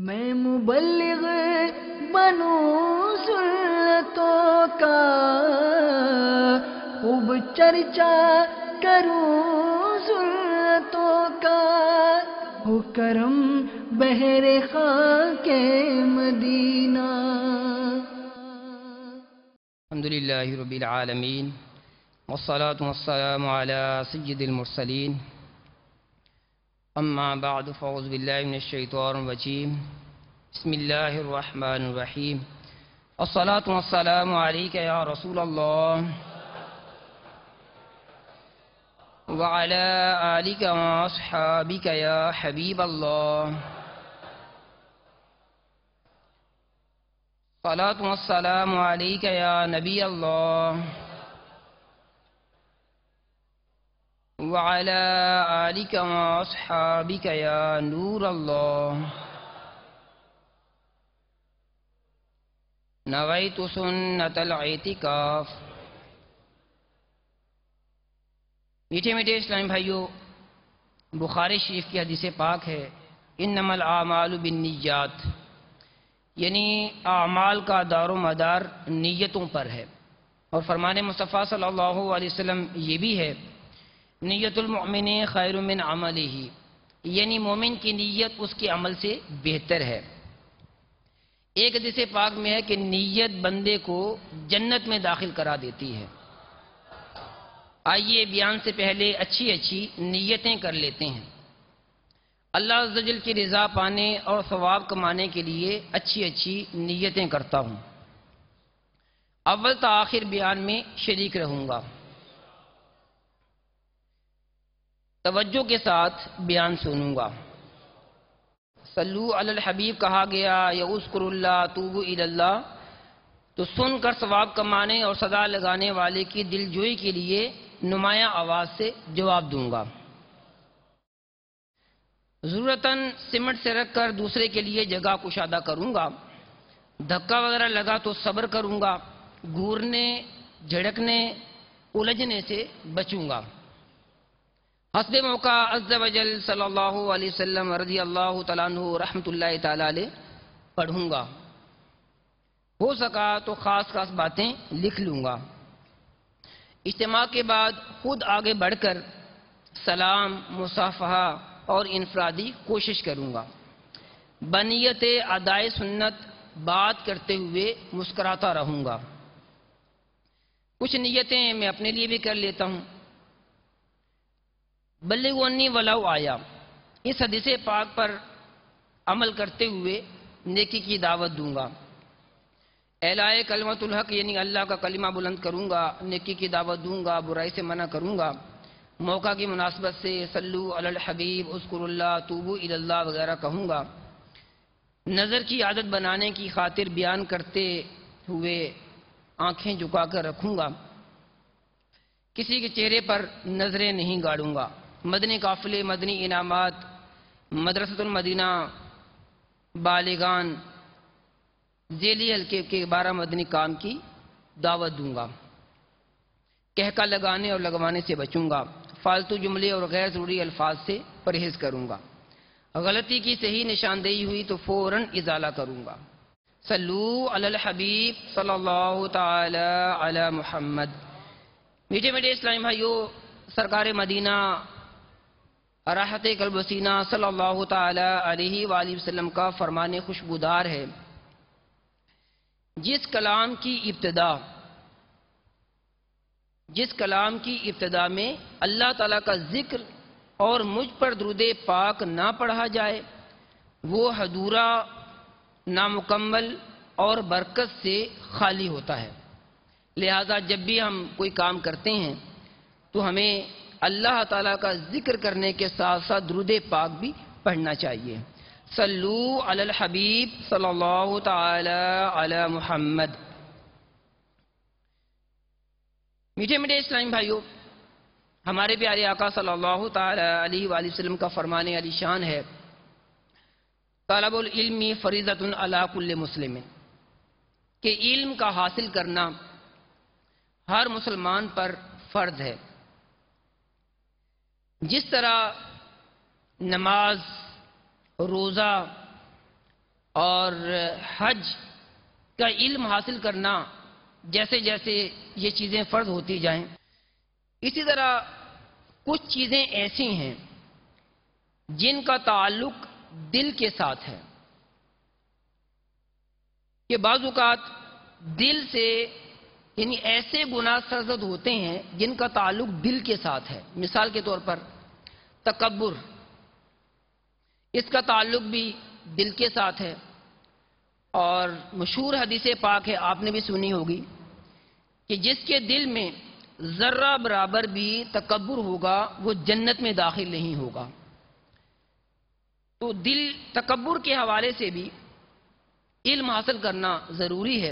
میں مبلغ بنوں سنتوں کا، خوب چرچا کروں سنتوں کا، ہو کرم بہر خاک مدینہ۔ الحمدللہ رب العالمین، والصلاة والسلام على سید المرسلین، اما بعد فاعوذ باللہ من الشیطان الرجیم، بسم اللہ الرحمن الرحیم، الصلاة والسلام علیک یا رسول اللہ وعلی آلک واصحابک یا حبیب اللہ، الصلاة والسلام علیک یا نبی اللہ وعلی آلک واصحابک یا نور اللہ، نویت سنت الاعتکاف۔ میٹھے میٹھے اسلامی بھائیو، بخاری شریف کی حدیث پاک ہے، انما الاعمال بالنیات، یعنی اعمال کا دار و مدار نیتوں پر ہے، اور فرمان مصطفیٰ صلی اللہ علیہ وسلم یہ بھی ہے، نیت المؤمن خیر من عملہ، یعنی مومن کی نیت اس کے عمل سے بہتر ہے۔ ایک حدیث پاک میں ہے کہ نیت بندے کو جنت میں داخل کرا دیتی ہے۔ آئیے بیان سے پہلے اچھی اچھی نیتیں کر لیتے ہیں۔ اللہ عز و جل کی رضا پانے اور ثواب کمانے کے لیے اچھی اچھی نیتیں کرتا ہوں۔ اول تا آخر بیان میں شریک رہوں گا، توجہ کے ساتھ بیان سنوں گا۔ صلو علی الحبیب کہا گیا، یذکر اللہ توبو الی اللہ، تو سن کر ثواب کمانے اور صدا لگانے والے کی دل جوئی کے لیے نمایاں آواز سے جواب دوں گا۔ ضرورتاً سمٹ سے رکھ کر دوسرے کے لیے جگہ کشادہ کروں گا، دھکا وغیرہ لگا تو صبر کروں گا، گھورنے جھڑکنے الجھنے سے بچوں گا۔ حسب موقع عز و جل صلی اللہ علیہ وسلم رضی اللہ تعالیٰ عنہ رحمۃ اللہ تعالیٰ علیہ پڑھوں گا، ہو سکا تو خاص خاص باتیں لکھ لوں گا۔ اجتماع کے بعد خود آگے بڑھ کر سلام، مصافحہ اور انفرادی کوشش کروں گا۔ بنیت ادائے سنت بات کرتے ہوئے مسکراتا رہوں گا۔ کچھ نیتیں میں اپنے لیے بھی کر لیتا ہوں۔ بلغوا انی ولو آیا، اس حدیث پاک پر عمل کرتے ہوئے نیکی کی دعوت دوں گا۔ اعلاء کلمۃ الحق، یعنی اللہ کا کلمہ بلند کروں گا، نیکی کی دعوت دوں گا، برائی سے منع کروں گا۔ موقع کی مناسبت سے صلو علی الحبیب، اذکر اللہ، توبو الی اللہ وغیرہ کہوں گا۔ نظر کی عادت بنانے کی خاطر بیان کرتے ہوئے آنکھیں جھکا کر رکھوں گا۔ کسی کے چہرے پر نظریں نہیں گاڑوں گا۔ مدنی قافلے، مدنی انعامات، مدرسۃ المدینہ، بالغان، ذیلی حلقے کے 12 مدنی کام کی دعوت دوں گا۔ کہکا لگانے اور لگوانے سے بچوں گا۔ فالتو جملے اور غیر ضروری الفاظ سے پرہیز کروں گا۔ غلطی کی صحیح نشاندہی ہوئی تو فوراً ازالہ کروں گا۔ صلو علی الحبیب صلی اللہ تعالی علی محمد۔ میٹھے میٹھے اسلامی بھائیو، سرکار مدینہ راحت قلب و سینہ صلی اللہ تعالی علیہ وآلہ وسلم کا فرمان خوشبودار ہے، جس کلام کی ابتدا میں اللہ تعالیٰ کا ذکر اور مجھ پر درود پاک نہ پڑھا جائے، وہ ادھورا، نامکمل اور برکت سے خالی ہوتا ہے۔ لہذا جب بھی ہم کوئی کام کرتے ہیں تو ہمیں اللہ تعالیٰ کا ذکر کرنے کے ساتھ ساتھ درود پاک بھی پڑھنا چاہیے۔ صلو علی الحبیب صلی اللہ تعالی علی محمد۔ میٹھے میٹھے اسلامی بھائیو، ہمارے پیارے آقا صلی اللہ تعالی علیہ وآلہ وسلم کا فرمان علی شان ہے، طلب العلم فریضۃ علی کل مسلم، کہ علم کا حاصل کرنا ہر مسلمان پر فرض ہے۔ جس طرح نماز، روزہ، اور حج کا علم حاصل کرنا جیسے جیسے یہ چیزیں فرض ہوتی جائیں، اسی طرح کچھ چیزیں ایسی ہیں جن کا تعلق دل کے ساتھ ہے کہ بعض اوقات دل سے یعنی ایسے گناہ سرزد ہوتے ہیں جن کا تعلق دل کے ساتھ ہے. مثال کے طور پر تکبر، اس کا تعلق بھی دل کے ساتھ ہے. اور مشہور حدیث پاک ہے، آپ نے بھی سنی ہوگی، کہ جس کے دل میں ذرہ برابر بھی تکبر ہوگا وہ جنت میں داخل نہیں ہوگا. تو دل تکبر کے حوالے سے بھی علم حاصل کرنا ضروری ہے.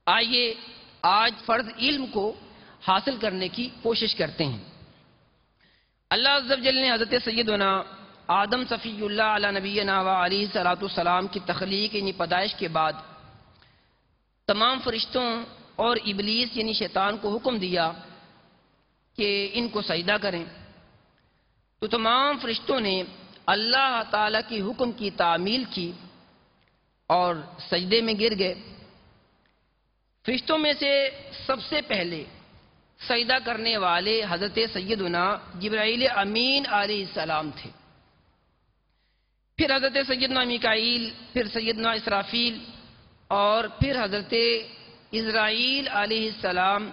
آئیے آج فرض علم کو حاصل کرنے کی کوشش کرتے ہیں. اللہ عز و جل نے حضرت سیدنا آدم صفی اللہ علیہ نبینا و علیہ الصلوۃ والسلام کی تخلیق یعنی پیدائش کے بعد تمام فرشتوں اور ابلیس یعنی شیطان کو حکم دیا کہ ان کو سجدہ کریں. تو تمام فرشتوں نے اللہ تعالی کی حکم کی تعمیل کی اور سجدے میں گر گئے. فرشتوں میں سے سب سے پہلے سجدہ کرنے والے حضرت سیدنا جبرائیل امین علیہ السلام تھے، پھر حضرت سیدنا میکائیل، پھر سیدنا اسرافیل اور پھر حضرت اسرائیل علیہ السلام،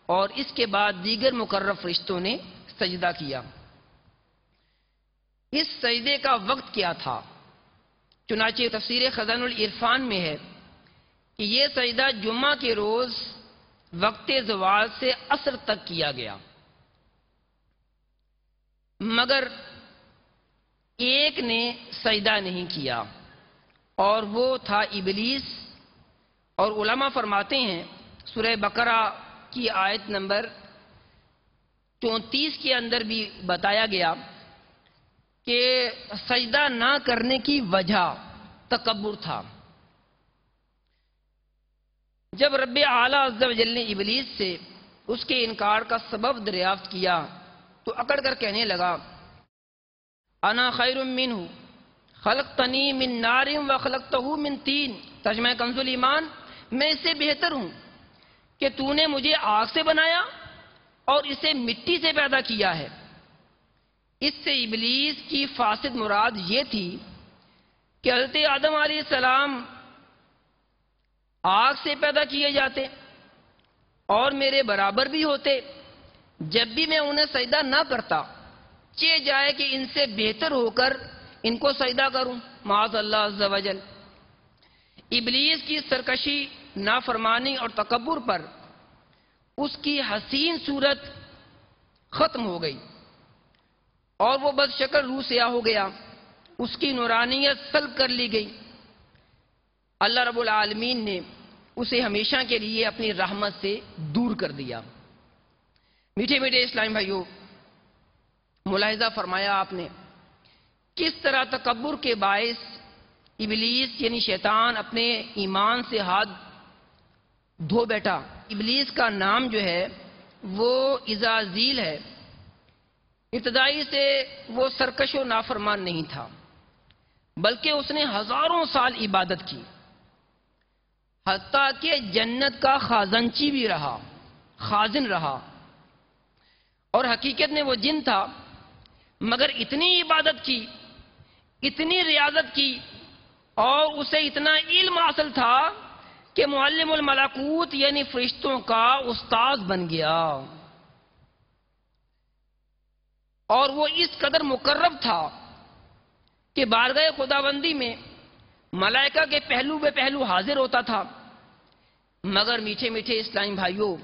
اور اس کے بعد دیگر مقرب فرشتوں نے سجدہ کیا. اس سجدے کا وقت کیا تھا؟ چنانچہ تفسیر خزائن العرفان میں ہے کہ یہ سجدہ جمعہ کے روز وقت زوال سے عصر تک کیا گیا، مگر ایک نے سجدہ نہیں کیا اور وہ تھا ابلیس. اور علماء فرماتے ہیں سورہ بقرہ کی آیت نمبر 34 کے اندر بھی بتایا گیا کہ سجدہ نہ کرنے کی وجہ تکبر تھا. جب رب اعلیٰ عز و جل نے ابلیس سے اس کے انکار کا سبب دریافت کیا تو اکڑ کر کہنے لگا انا خیر منہ خلقتنی من نار وخلقتہ من طین. ترجمہ کنز الایمان، میں اس سے بہتر ہوں کہ تو نے مجھے آگ سے بنایا اور اسے مٹی سے پیدا کیا ہے. اس سے ابلیس کی فاسد مراد یہ تھی کہ حضرت آدم علیہ السلام آگ سے پیدا کیے جاتے اور میرے برابر بھی ہوتے. جب بھی میں انہیں سجدہ نہ کرتا چاہے جائے کہ ان سے بہتر ہو کر ان کو سجدہ کروں، معاذ اللہ عز و جل. ابلیس کی سرکشی، نافرمانی اور تکبر پر اس کی حسین صورت ختم ہو گئی اور وہ بد شکل روح سیاہ ہو گیا، اس کی نورانیت سلب کر لی گئی. اللہ رب العالمین نے اسے ہمیشہ کے لیے اپنی رحمت سے دور کر دیا. میٹھے میٹھے اسلام بھائیوں، ملاحظہ فرمایا آپ نے کس طرح تکبر کے باعث ابلیس یعنی شیطان اپنے ایمان سے ہاتھ دھو بیٹھا. ابلیس کا نام جو ہے وہ عزازیل ہے. ابتدائی سے وہ سرکش و نافرمان نہیں تھا، بلکہ اس نے ہزاروں سال عبادت کی، حتیٰ کہ جنت کا خازنچی بھی رہا، خازن رہا. اور حقیقت میں وہ جن تھا، مگر اتنی عبادت کی، اتنی ریاضت کی اور اسے اتنا علم حاصل تھا کہ معلم الملکوت یعنی فرشتوں کا استاد بن گیا. اور وہ اس قدر مقرب تھا کہ بارگاہ خداوندی میں ملائکہ کے پہلو بے پہلو حاضر ہوتا تھا. مگر میٹھے میٹھے اسلامی بھائیوں،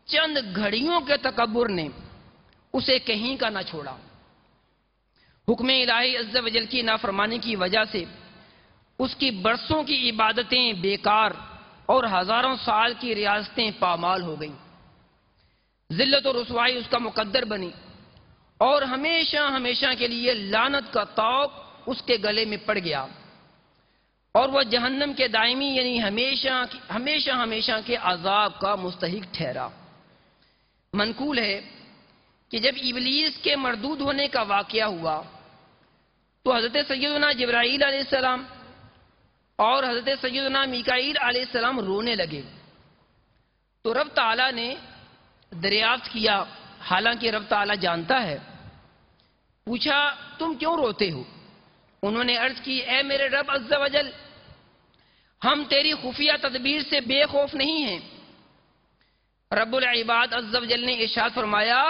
چند گھڑیوں کے تکبر نے اسے کہیں کا نہ چھوڑا. حکم الہی عز و جل کی نافرمانی کی وجہ سے اس کی برسوں کی عبادتیں بیکار اور ہزاروں سال کی ریاستیں پامال ہو گئیں. ذلت و رسوائی اس کا مقدر بنی اور ہمیشہ ہمیشہ کے لیے لعنت کا طوق اس کے گلے میں پڑ گیا اور وہ جہنم کے دائمی یعنی ہمیشہ ہمیشہ کے عذاب کا مستحق ٹھہرا. منقول ہے کہ جب ابلیس کے مردود ہونے کا واقعہ ہوا تو حضرت سیدنا جبرائیل علیہ السلام اور حضرت سیدنا میکائیل علیہ السلام رونے لگے تو رب تعالیٰ نے دریافت کیا، حالانکہ رب تعالیٰ جانتا ہے، پوچھا تم کیوں روتے ہو؟ انہوں نے عرض کی اے میرے رب عز و جل، ہم تیری خفیہ تدبیر سے بے خوف نہیں ہیں۔ رب العباد عز و جل نے ارشاد فرمایا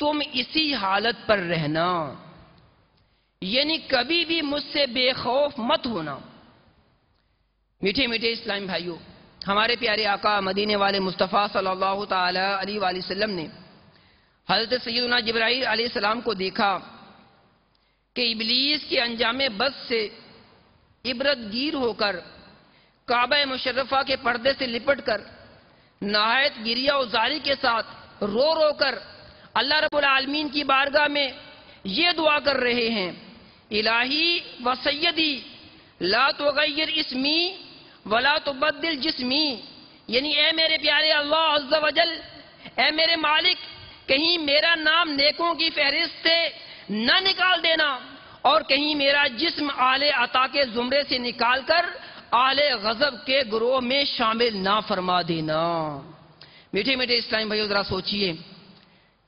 تم اسی حالت پر رہنا، یعنی کبھی بھی مجھ سے بے خوف مت ہونا۔ میٹھے میٹھے اسلامی بھائیوں، ہمارے پیارے آقا مدینے والے مصطفیٰ صلی اللہ تعالی علیہ وآلہ وسلم نے حضرت سیدنا جبرائیل علیہ السلام کو دیکھا کہ ابلیس کے انجام بد سے عبرت گیر ہو کر کعبہ مشرفہ کے پردے سے لپٹ کر نہایت گریہ و زاری کے ساتھ رو رو کر اللہ رب العالمین کی بارگاہ میں یہ دعا کر رہے ہیں، الہی و سیدی لا تغیر اسمی ولا تبدل جسمی، یعنی اے میرے پیارے اللہ عز و جل، اے میرے مالک، کہیں میرا نام نیکوں کی فہرست سے نہ نکال دینا اور کہیں میرا جسم آل عطا کے زمرے سے نکال کر آل غضب کے گروہ میں شامل نہ فرما دینا۔ میٹھے میٹھے اسلامی بھائیو، ذرا سوچئے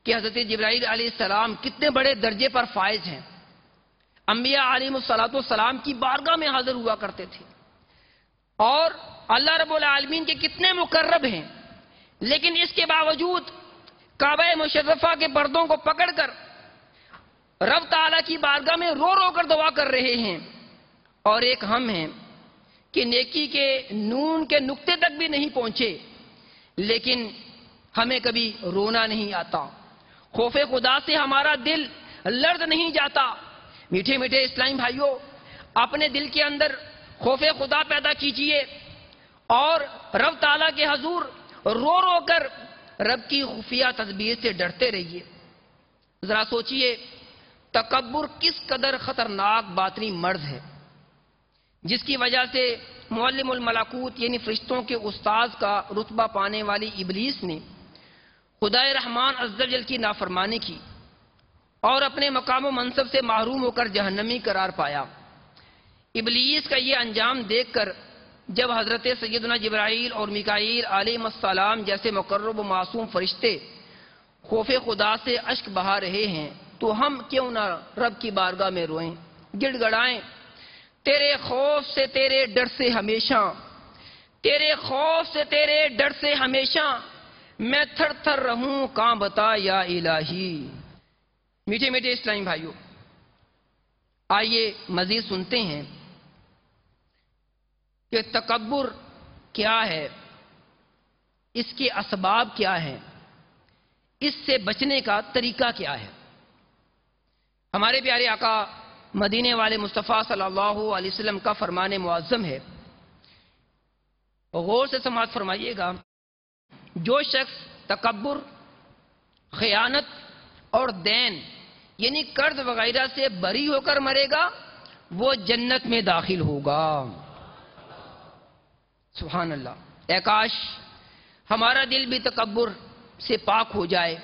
کہ حضرت جبرائیل علیہ السلام کتنے بڑے درجے پر فائز ہیں۔ انبیاء علیہ السلام کی بارگاہ میں حاضر ہوا کرتے تھے اور اللہ رب العالمین کے کتنے مقرب ہیں، لیکن اس کے باوجود کعبہ مشرفہ کے پردوں کو پکڑ کر رب تعالیٰ کی بارگاہ میں رو رو کر دعا کر رہے ہیں، اور ایک ہم ہیں کہ نیکی کے نون کے نقطے تک بھی نہیں پہنچے، لیکن ہمیں کبھی رونا نہیں آتا، خوف خدا سے ہمارا دل لرز نہیں جاتا۔ میٹھے میٹھے اسلامی بھائیوں، اپنے دل کے اندر خوف خدا پیدا کیجئے اور رب تعالیٰ کے حضور رو رو کر رب کی خفیہ تدبیر سے ڈرتے رہیے۔ ذرا سوچئے تکبر کس قدر خطرناک باطنی مرض ہے، جس کی وجہ سے معلم الملکوت یعنی فرشتوں کے استاذ کا رتبہ پانے والی ابلیس نے خدائے رحمان عز و جل کی نافرمانی کی اور اپنے مقام و منصب سے محروم ہو کر جہنمی قرار پایا۔ ابلیس کا یہ انجام دیکھ کر جب حضرت سیدنا جبرائیل اور میکائیل علیہ السلام جیسے مقرب و معصوم فرشتے خوف خدا سے اشک بہا رہے ہیں تو ہم کیوں نہ رب کی بارگاہ میں روئیں، گڑ گڑائیں، تیرے خوف سے تیرے ڈر سے ہمیشہ، تیرے خوف سے تیرے ڈر سے ہمیشہ میں تھر تھر رہوں کہاں بتا یا الہی۔ میٹھے میٹھے اسلامی بھائیوں، آئیے مزید سنتے ہیں کہ تکبر کیا ہے، اس کے اسباب کیا ہیں، اس سے بچنے کا طریقہ کیا ہے۔ ہمارے پیارے آقا مدینے والے مصطفیٰ صلی اللہ علیہ وسلم کا فرمان معظم ہے، غور سے سماعت فرمائیے گا، جو شخص تکبر، خیانت اور دین یعنی قرض وغیرہ سے بری ہو کر مرے گا وہ جنت میں داخل ہوگا۔ سبحان اللہ۔ اے کاش ہمارا دل بھی تکبر سے پاک ہو جائے،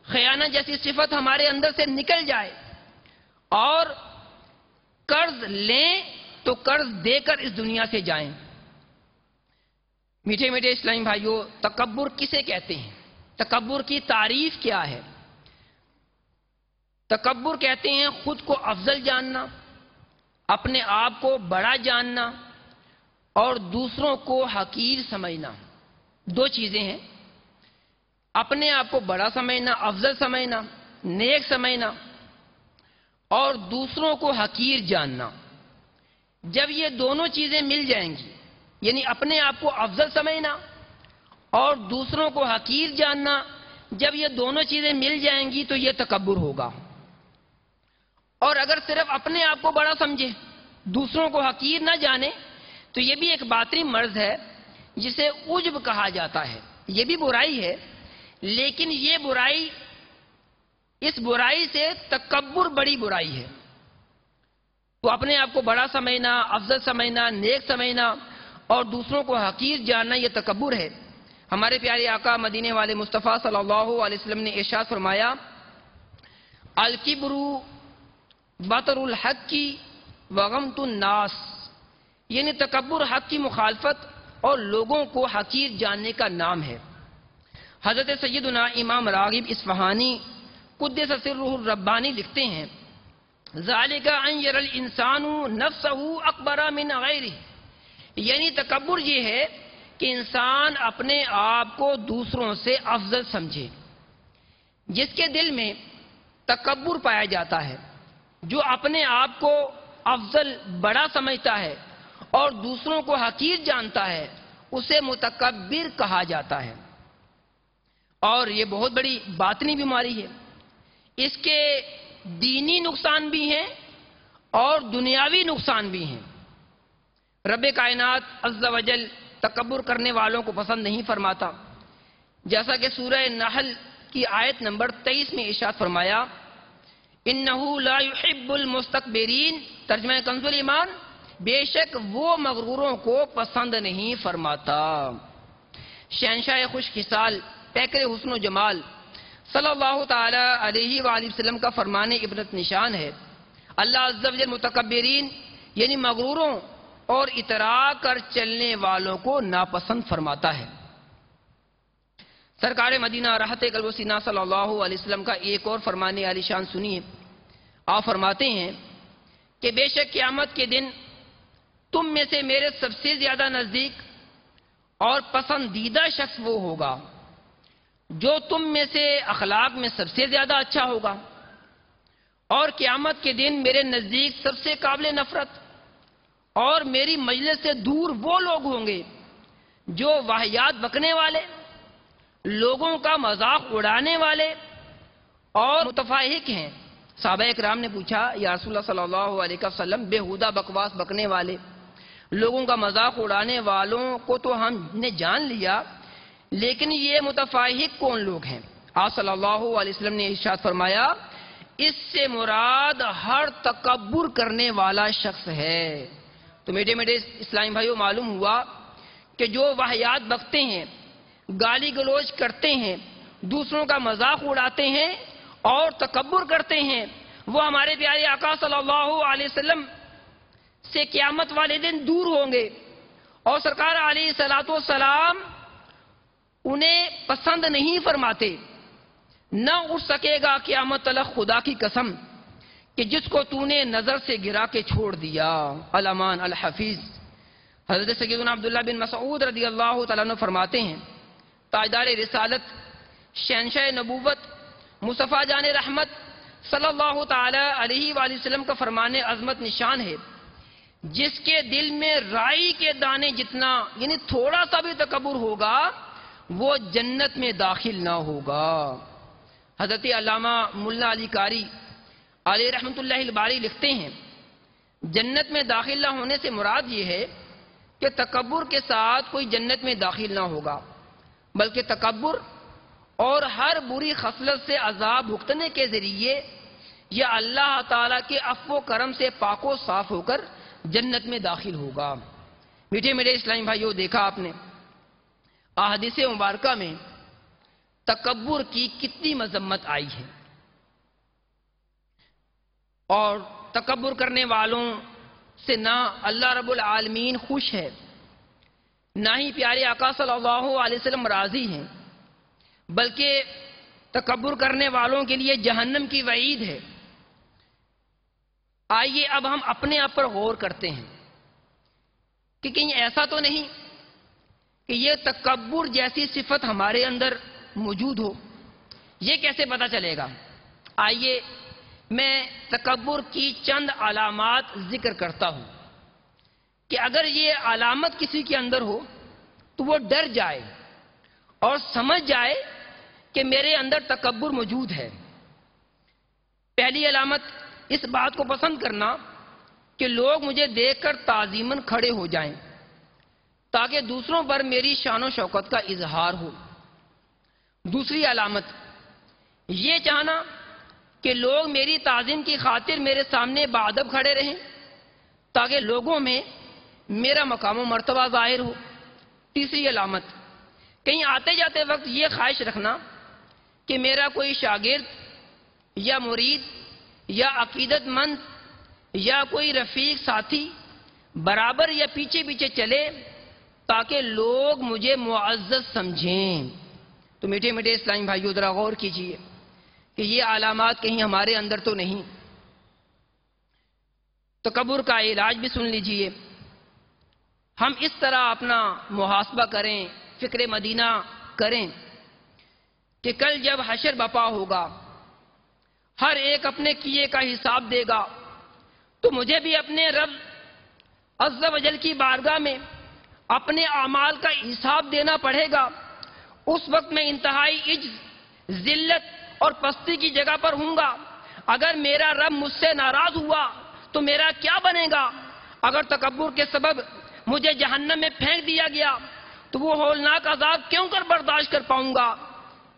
خیانت جیسی صفت ہمارے اندر سے نکل جائے اور قرض لیں تو قرض دے کر اس دنیا سے جائیں۔ میٹھے میٹھے اسلامی بھائیوں، تکبر کسے کہتے ہیں؟ تکبر کی تعریف کیا ہے؟ تکبر کہتے ہیں خود کو افضل جاننا، اپنے آپ کو بڑا جاننا اور دوسروں کو حقیر سمجھنا۔ دو چیزیں ہیں، اپنے آپ کو بڑا سمجھنا، افضل سمجھنا، نیک سمجھنا، اور دوسروں کو حقیر جاننا۔ جب یہ دونوں چیزیں مل جائیں گی، یعنی اپنے آپ کو افضل سمجھنا اور دوسروں کو حقیر جاننا، جب یہ دونوں چیزیں مل جائیں گی تو یہ تکبر ہوگا۔ اور اگر صرف اپنے آپ کو بڑا سمجھے، دوسروں کو حقیر نہ جانے، تو یہ بھی ایک باطنی مرض ہے جسے عجب کہا جاتا ہے۔ یہ بھی برائی ہے، لیکن یہ برائی، اس برائی سے تکبر بڑی برائی ہے۔ تو اپنے آپ کو بڑا سمجھنا، افضل سمجھنا، نیک سمجھنا اور دوسروں کو حقیر جاننا یہ تکبر ہے۔ ہمارے پیارے آقا مدینے والے مصطفیٰ صلی اللہ علیہ وسلم نے ارشاد فرمایا، الکبر بطر الحق وغمت الناس، یعنی تکبر حق کی مخالفت اور لوگوں کو حقیر جاننے کا نام ہے۔ حضرت سیدنا امام راغب اصفہانی قدس سرہ الربانی لکھتے ہیں ذالک ان یری الانسان نفسہ اکبر من غیرہ، یعنی تکبر یہ ہے کہ انسان اپنے آپ کو دوسروں سے افضل سمجھے۔ جس کے دل میں تکبر پایا جاتا ہے، جو اپنے آپ کو افضل بڑا سمجھتا ہے اور دوسروں کو حقیر جانتا ہے، اسے متکبر کہا جاتا ہے۔ اور یہ بہت بڑی باطنی بیماری ہے۔ اس کے دینی نقصان بھی ہیں اور دنیاوی نقصان بھی ہیں۔ رب کائنات عز و جل تکبر کرنے والوں کو پسند نہیں فرماتا، جیسا کہ سورہ نحل کی آیت نمبر 23 میں ارشاد فرمایا انہو لا یحب المستکبرین، ترجمہ کنز الایمان، بے شک وہ مغروروں کو پسند نہیں فرماتا۔ شہنشاہ خوش خصال، پیکر حسن و جمال صلی اللہ تعالی علیہ وآلہ وسلم کا فرمان عبرت نشان ہے، اللہ عز و جل متکبرین یعنی مغروروں اور اترا کر چلنے والوں کو ناپسند فرماتا ہے۔ سرکار مدینہ راحت قلب و سینہ صلی اللہ علیہ وسلم کا ایک اور فرمان عالی شان سنیے۔ آپ فرماتے ہیں کہ بے شک قیامت کے دن تم میں سے میرے سب سے زیادہ نزدیک اور پسندیدہ شخص وہ ہوگا جو تم میں سے اخلاق میں سب سے زیادہ اچھا ہوگا، اور قیامت کے دن میرے نزدیک سب سے قابل نفرت اور میری مجلس سے دور وہ لوگ ہوں گے جو واہیات بکنے والے، لوگوں کا مذاق اڑانے والے اور متفاحق ہیں۔ صحابہ اکرام نے پوچھا یا رسول اللہ صلی اللہ علیہ وسلم، بےہودہ بکواس بکنے والے، لوگوں کا مذاق اڑانے والوں کو تو ہم نے جان لیا، لیکن یہ متفاحق کون لوگ ہیں؟ آپ صلی اللہ علیہ وسلم نے ارشاد فرمایا اس سے مراد ہر تکبر کرنے والا شخص ہے۔ تو میٹھے میٹھے اسلامی بھائیوں، معلوم ہوا کہ جو واہیات بکتے ہیں، گالی گلوچ کرتے ہیں، دوسروں کا مذاق اڑاتے ہیں اور تکبر کرتے ہیں، وہ ہمارے پیارے آقا صلی اللہ علیہ وسلم سے قیامت والے دن دور ہوں گے، اور سرکار علیہ الصلوۃ والسلام انہیں پسند نہیں فرماتے۔ نہ اٹھ سکے گا قیامت تلک خدا کی قسم کہ جس کو تو نے نظر سے گرا کے چھوڑ دیا۔ الامان الحفیظ حضرت سیدنا عبداللہ بن مسعود رضی اللہ تعالیٰ عنہ فرماتے ہیں تاجدار رسالت، شہنشاہ نبوت، مصطفیٰ جان رحمت صلی اللہ تعالی علیہ وآلہ وسلم کا فرمان عظمت نشان ہے جس کے دل میں رائی کے دانے جتنا یعنی تھوڑا سا بھی تکبر ہوگا وہ جنت میں داخل نہ ہوگا۔ حضرت علامہ ملا علی قاری علیہ رحمۃ اللہ الباری لکھتے ہیں جنت میں داخل نہ ہونے سے مراد یہ ہے کہ تکبر کے ساتھ کوئی جنت میں داخل نہ ہوگا، بلکہ تکبر اور ہر بری خصلت سے عذاب بھگتنے کے ذریعے یا اللہ تعالیٰ کے عفو و کرم سے پاک و صاف ہو کر جنت میں داخل ہوگا۔ میٹھے میٹھے اسلامی بھائیوں، دیکھا آپ نے احادیث مبارکہ میں تکبر کی کتنی مذمت آئی ہے، اور تکبر کرنے والوں سے نہ اللہ رب العالمین خوش ہے، نہ ہی پیارے آقا صلی اللہ علیہ وسلم راضی ہیں، بلکہ تکبر کرنے والوں کے لیے جہنم کی وعید ہے۔ آئیے اب ہم اپنے آپ پر غور کرتے ہیں کہ کہیں ایسا تو نہیں کہ یہ تکبر جیسی صفت ہمارے اندر موجود ہو۔ یہ کیسے پتہ چلے گا؟ آئیے میں تکبر کی چند علامات ذکر کرتا ہوں کہ اگر یہ علامت کسی کے اندر ہو تو وہ ڈر جائے اور سمجھ جائے کہ میرے اندر تکبر موجود ہے۔ پہلی علامت اس بات کو پسند کرنا کہ لوگ مجھے دیکھ کر تعظیماً کھڑے ہو جائیں تاکہ دوسروں پر میری شان و شوکت کا اظہار ہو۔ دوسری علامت یہ چاہنا کہ لوگ میری تعظیم کی خاطر میرے سامنے باادب کھڑے رہیں تاکہ لوگوں میں میرا مقام و مرتبہ ظاہر ہو۔ تیسری علامت کہیں آتے جاتے وقت یہ خواہش رکھنا کہ میرا کوئی شاگرد یا مرید یا عقیدت مند یا کوئی رفیق ساتھی برابر یا پیچھے پیچھے چلے تاکہ لوگ مجھے معزز سمجھیں۔ تو میٹھے میٹھے اسلامی بھائیو، ذرا غور کیجئے کہ یہ علامات کہیں ہمارے اندر تو نہیں۔ تکبر کا علاج بھی سن لیجئے۔ ہم اس طرح اپنا محاسبہ کریں، فکر مدینہ کریں کہ کل جب حشر بپا ہوگا، ہر ایک اپنے کیے کا حساب دے گا، تو مجھے بھی اپنے رب عز و جل کی بارگاہ میں اپنے اعمال کا حساب دینا پڑے گا۔ اس وقت میں انتہائی عجز، ذلت اور پستی کی جگہ پر ہوں گا۔ اگر میرا رب مجھ سے ناراض ہوا تو میرا کیا بنے گا؟ اگر تکبر کے سبب مجھے جہنم میں پھینک دیا گیا تو وہ ہولناک عذاب کیوں کر برداشت کر پاؤں گا؟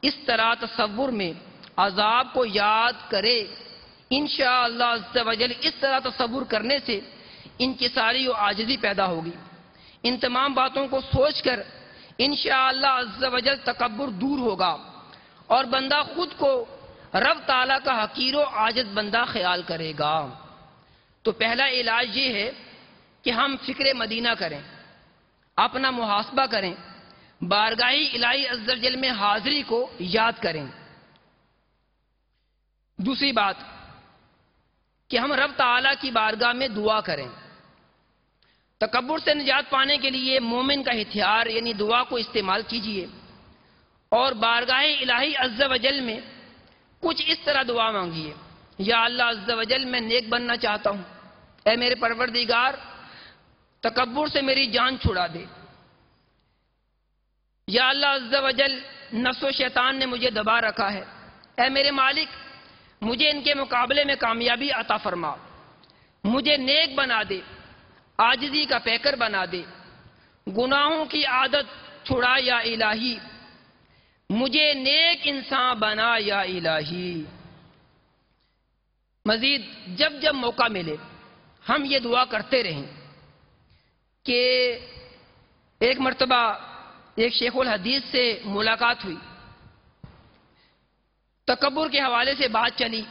اس طرح تصور میں عذاب کو یاد کرے۔ انشاءاللہ عز و جل اس طرح تصور کرنے سے انکساری و عاجزی پیدا ہوگی۔ ان تمام باتوں کو سوچ کر انشاءاللہ عز و جل تکبر دور ہوگا اور بندہ خود کو رب تعالیٰ کا حقیر و عاجز بندہ خیال کرے گا۔ تو پہلا علاج یہ ہے کہ ہم فکر مدینہ کریں، اپنا محاسبہ کریں، بارگاہ الہی عز و جل میں حاضری کو یاد کریں۔ دوسری بات کہ ہم رب تعالیٰ کی بارگاہ میں دعا کریں۔ تکبر سے نجات پانے کے لیے مومن کا ہتھیار یعنی دعا کو استعمال کیجئے اور بارگاہ الہی عز و جل میں کچھ اس طرح دعا مانگیے: یا اللہ عز و جل، میں نیک بننا چاہتا ہوں، اے میرے پروردگار تکبر سے میری جان چھڑا دے۔ یا اللہ عز و جل، نفس و شیطان نے مجھے دبا رکھا ہے، اے میرے مالک مجھے ان کے مقابلے میں کامیابی عطا فرما، مجھے نیک بنا دے، عاجزی کا پیکر بنا دے، گناہوں کی عادت چھڑا یا الہی، مجھے نیک انسان بنا یا الہی۔ مزید جب جب موقع ملے ہم یہ دعا کرتے رہیں کہ ایک مرتبہ ایک شیخ الحدیث سے ملاقات ہوئی، تکبر کے حوالے سے بات چلی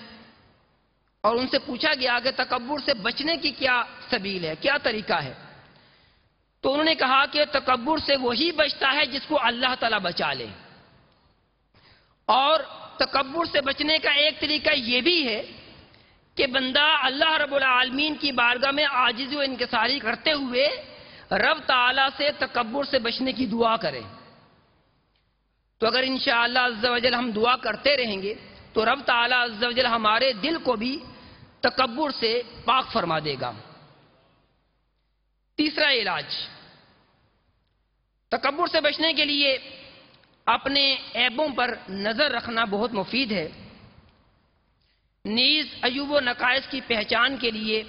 اور ان سے پوچھا گیا کہ تکبر سے بچنے کی کیا سبیل ہے، کیا طریقہ ہے؟ تو انہوں نے کہا کہ تکبر سے وہی بچتا ہے جس کو اللہ تعالیٰ بچا لے، اور تکبر سے بچنے کا ایک طریقہ یہ بھی ہے کہ بندہ اللہ رب العالمین کی بارگاہ میں عاجزی و انکساری کرتے ہوئے رب تعالیٰ سے تکبر سے بچنے کی دعا کرے۔ تو اگر انشاءاللہ عز و جل ہم دعا کرتے رہیں گے تو رب تعالیٰ عز و جل ہمارے دل کو بھی تکبر سے پاک فرما دے گا۔ تیسرا علاج، تکبر سے بچنے کے لیے اپنے عیبوں پر نظر رکھنا بہت مفید ہے، نیز عیوب و نقائص کی پہچان کے لیے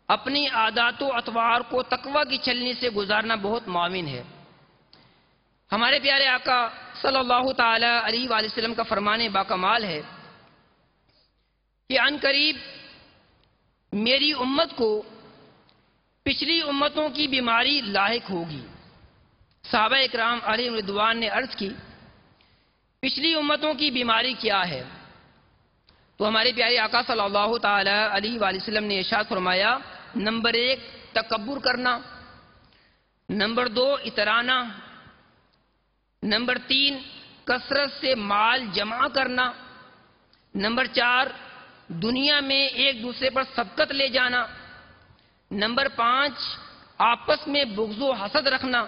اپنی عادات و اطوار کو تقوی کی چھلنی سے گزارنا بہت معاون ہے۔ ہمارے پیارے آقا صلی اللہ تعالی علیہ وآلہ وسلم کا فرمان باکمال ہے کہ عن قریب میری امت کو پچھلی امتوں کی بیماری لاحق ہوگی۔ صحابہ اکرام علیہم رضوان نے عرض کی، پچھلی امتوں کی بیماری کیا ہے؟ تو ہمارے پیارے آقا صلی اللہ تعالی علیہ وآلہ وسلم نے ارشاد فرمایا، نمبر 1 تکبر کرنا، نمبر 2 اترانا، نمبر 3 کثرت سے مال جمع کرنا، نمبر 4 دنیا میں ایک دوسرے پر سبقت لے جانا، نمبر 5 آپس میں بغض و حسد رکھنا،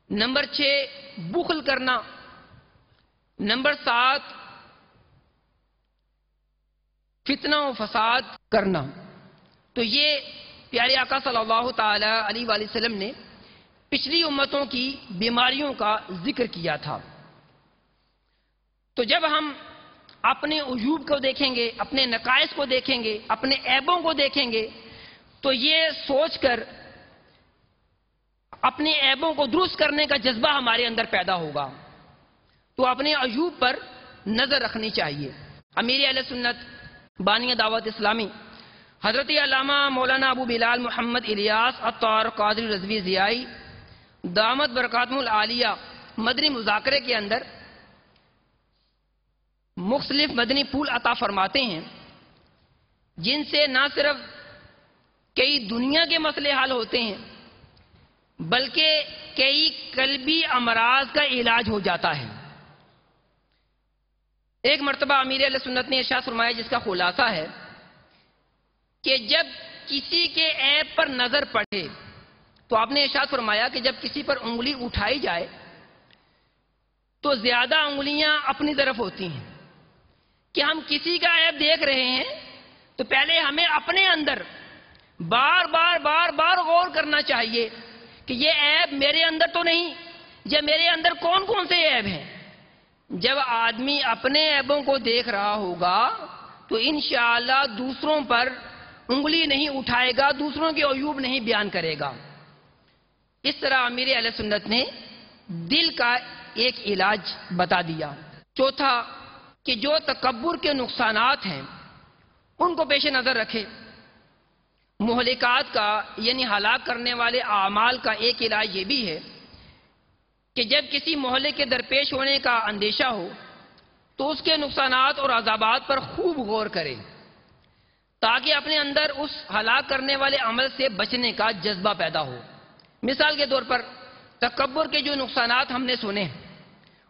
نمبر 6 بخل کرنا، نمبر 7 فتنہ و فساد کرنا۔ تو یہ پیارے آقا صلی اللہ تعالی علیہ وآلہ وسلم نے پچھلی امتوں کی بیماریوں کا ذکر کیا تھا۔ تو جب ہم اپنے عیوب کو دیکھیں گے، اپنے نقائص کو دیکھیں گے، اپنے عیبوں کو دیکھیں گے، تو یہ سوچ کر اپنے عیبوں کو درست کرنے کا جذبہ ہمارے اندر پیدا ہوگا۔ تو اپنے عیوب پر نظر رکھنی چاہیے۔ امیر اہل سنت بانی دعوت اسلامی حضرت علامہ مولانا ابو بلال محمد الیاس عطار قادری رضوی ضیائی دامت برکاتہم العالیہ مدنی مذاکرے کے اندر مختلف مدنی پھول عطا فرماتے ہیں، جن سے نہ صرف کئی دنیا کے مسئلے حل ہوتے ہیں، بلکہ کئی قلبی امراض کا علاج ہو جاتا ہے۔ ایک مرتبہ امیر اہل سنت نے ارشاد فرمایا، جس کا خلاصہ ہے کہ جب کسی کے عیب پر نظر پڑے تو آپ نے ارشاد فرمایا کہ جب کسی پر انگلی اٹھائی جائے تو زیادہ انگلیاں اپنی طرف ہوتی ہیں، کہ ہم کسی کا عیب دیکھ رہے ہیں تو پہلے ہمیں اپنے اندر بار بار غور کرنا چاہیے کہ یہ عیب میرے اندر تو نہیں، یا میرے اندر کون کون سے عیب ہیں۔ جب آدمی اپنے عیبوں کو دیکھ رہا ہوگا تو انشاءاللہ دوسروں پر انگلی نہیں اٹھائے گا، دوسروں کے عیوب نہیں بیان کرے گا۔ اس طرح امیر اہل سنت نے دل کا ایک علاج بتا دیا۔ چوتھا کہ جو تکبر کے نقصانات ہیں ان کو پیش نظر رکھے۔ مہلکات کا یعنی ہلاک کرنے والے اعمال کا ایک علاج یہ بھی ہے کہ جب کسی مہلک کے درپیش ہونے کا اندیشہ ہو تو اس کے نقصانات اور عذابات پر خوب غور کرے، تاکہ اپنے اندر اس ہلاک کرنے والے عمل سے بچنے کا جذبہ پیدا ہو۔ مثال کے طور پر تکبر کے جو نقصانات ہم نے سنے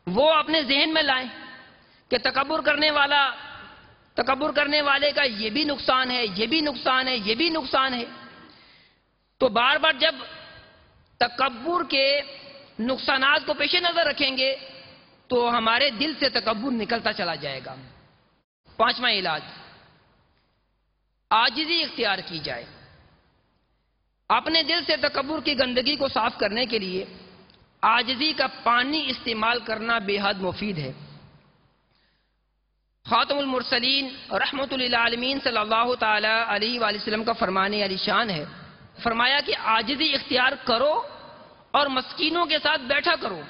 وہ اپنے ذہن میں لائیں کہ تکبر کرنے والے کا یہ بھی نقصان ہے، یہ بھی نقصان ہے، یہ بھی نقصان ہے۔ تو بار بار جب تکبر کے نقصانات کو پیش نظر رکھیں گے تو ہمارے دل سے تکبر نکلتا چلا جائے گا۔ پانچواں علاج، عاجزی اختیار کی جائے۔ اپنے دل سے تکبر کی گندگی کو صاف کرنے کے لیے عاجزی کا پانی استعمال کرنا بے حد مفید ہے۔ خاتم المرسلین رحمت للعالمین صلی اللہ تعالی علیہ وآلہ وسلم کا فرمان علی شان ہے، فرمایا کہ عاجزی اختیار کرو اور مسکینوں کے ساتھ بیٹھا کرو،